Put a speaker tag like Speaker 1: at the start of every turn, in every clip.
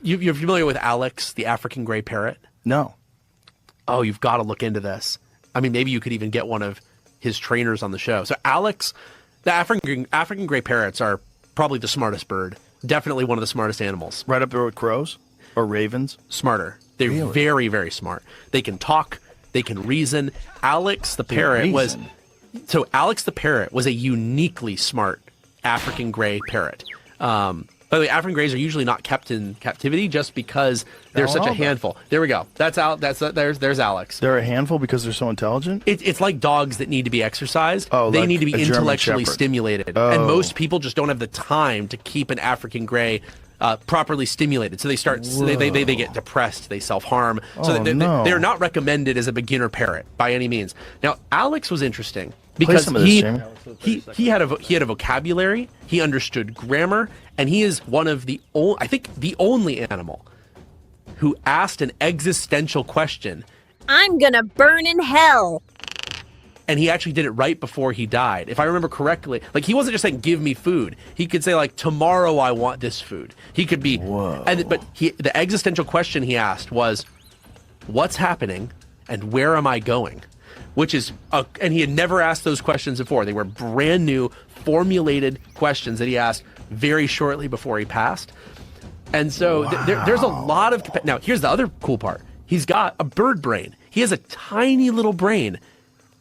Speaker 1: You're familiar with Alex, the African gray parrot?
Speaker 2: No.
Speaker 1: Oh, you've got to look into this. I mean, maybe you could even get one of his trainers on the show. So Alex, the African gray parrots are probably the smartest bird. Definitely one of the smartest animals.
Speaker 2: Right up there with crows or ravens?
Speaker 1: Smarter. They're very, very smart. They can talk. They can reason. Alex the parrot was a uniquely smart African gray parrot. By the way, African grays are usually not kept in captivity just because they're such a handful. There we go. That's out. There's Alex.
Speaker 2: They're a handful because they're so intelligent?
Speaker 1: It's like dogs that need to be exercised.
Speaker 2: Oh,
Speaker 1: they
Speaker 2: like
Speaker 1: need to be
Speaker 2: a German
Speaker 1: intellectually
Speaker 2: Shepherd.
Speaker 1: stimulated.
Speaker 2: Oh.
Speaker 1: And most people just don't have the time to keep an African gray properly stimulated. So they get depressed. They self-harm. So they're not recommended as a beginner parrot by any means. Now, Alex was interesting because he had a vocabulary. He understood grammar. And he is one of the only animal who asked an existential question.
Speaker 3: I'm gonna burn in hell.
Speaker 1: And he actually did it right before he died. If I remember correctly, like he wasn't just saying, give me food. He could say like, tomorrow I want this food. He could be, but the existential question he asked was, what's happening and where am I going? Which is, and he had never asked those questions before. They were brand new, formulated questions that he asked very shortly before he passed. And so there's a lot of, now here's the other cool part. He's got a bird brain. He has a tiny little brain,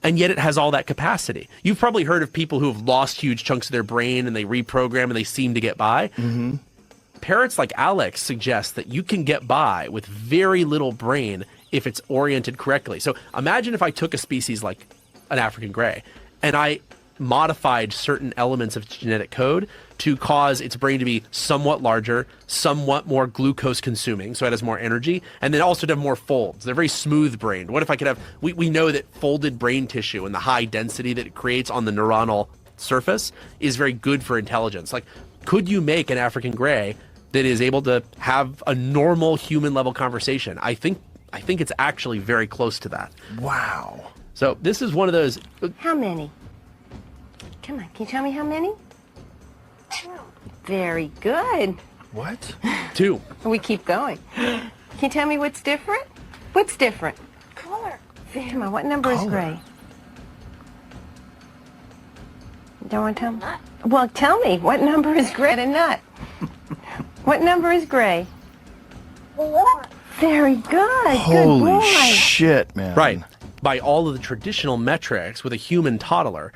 Speaker 1: and yet it has all that capacity. You've probably heard of people who have lost huge chunks of their brain and they reprogram and they seem to get by. Mm-hmm. Parrots like Alex suggest that you can get by with very little brain if it's oriented correctly. So imagine if I took a species like an African gray and I modified certain elements of its genetic code to cause its brain to be somewhat larger, somewhat more glucose consuming, so it has more energy, and then also to have more folds. They're very smooth brained. What if I could have, we know that folded brain tissue and the high density that it creates on the neuronal surface is very good for intelligence. Like, could you make an African gray that is able to have a normal human level conversation? I think it's actually very close to that.
Speaker 2: Wow.
Speaker 1: So this is one of those.
Speaker 4: How many? Come on, can you tell me how many? 2. Very good.
Speaker 2: What?
Speaker 1: 2.
Speaker 4: We keep going. Can you tell me what's different? What's different? Color. Come on, what number is gray? Don't want to tell me? Nut. Well, tell me, what number is gray and nut? What number is gray? 4. Very good.
Speaker 2: Holy
Speaker 4: good boy.
Speaker 2: shit, man.
Speaker 1: Right. By all of the traditional metrics with a human toddler,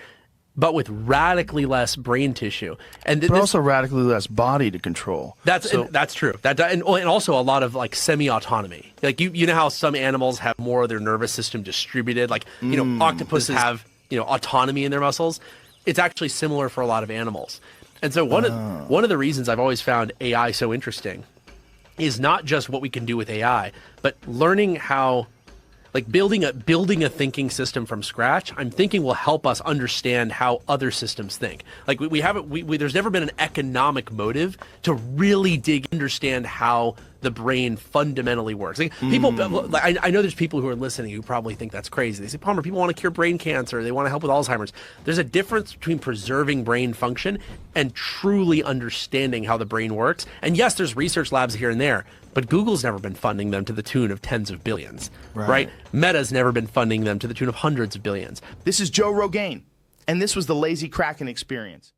Speaker 1: but with radically less brain tissue, but
Speaker 2: also radically less body to control.
Speaker 1: That's true. And also a lot of like semi-autonomy. Like you know how some animals have more of their nervous system distributed. Like octopuses have autonomy in their muscles. It's actually similar for a lot of animals. And so one of the reasons I've always found AI so interesting is not just what we can do with AI, but learning how. Like building a thinking system from scratch, I'm thinking will help us understand how other systems think. Like there's never been an economic motive to really understand how the brain fundamentally works. Like people, I know there's people who are listening who probably think that's crazy. They say, Palmer, people want to cure brain cancer. They want to help with Alzheimer's. There's a difference between preserving brain function and truly understanding how the brain works. And yes, there's research labs here and there, but Google's never been funding them to the tune of tens of billions, right? Meta's never been funding them to the tune of hundreds of billions.
Speaker 2: This is Joe Rogan, and this was the Lazy Kraken Experience.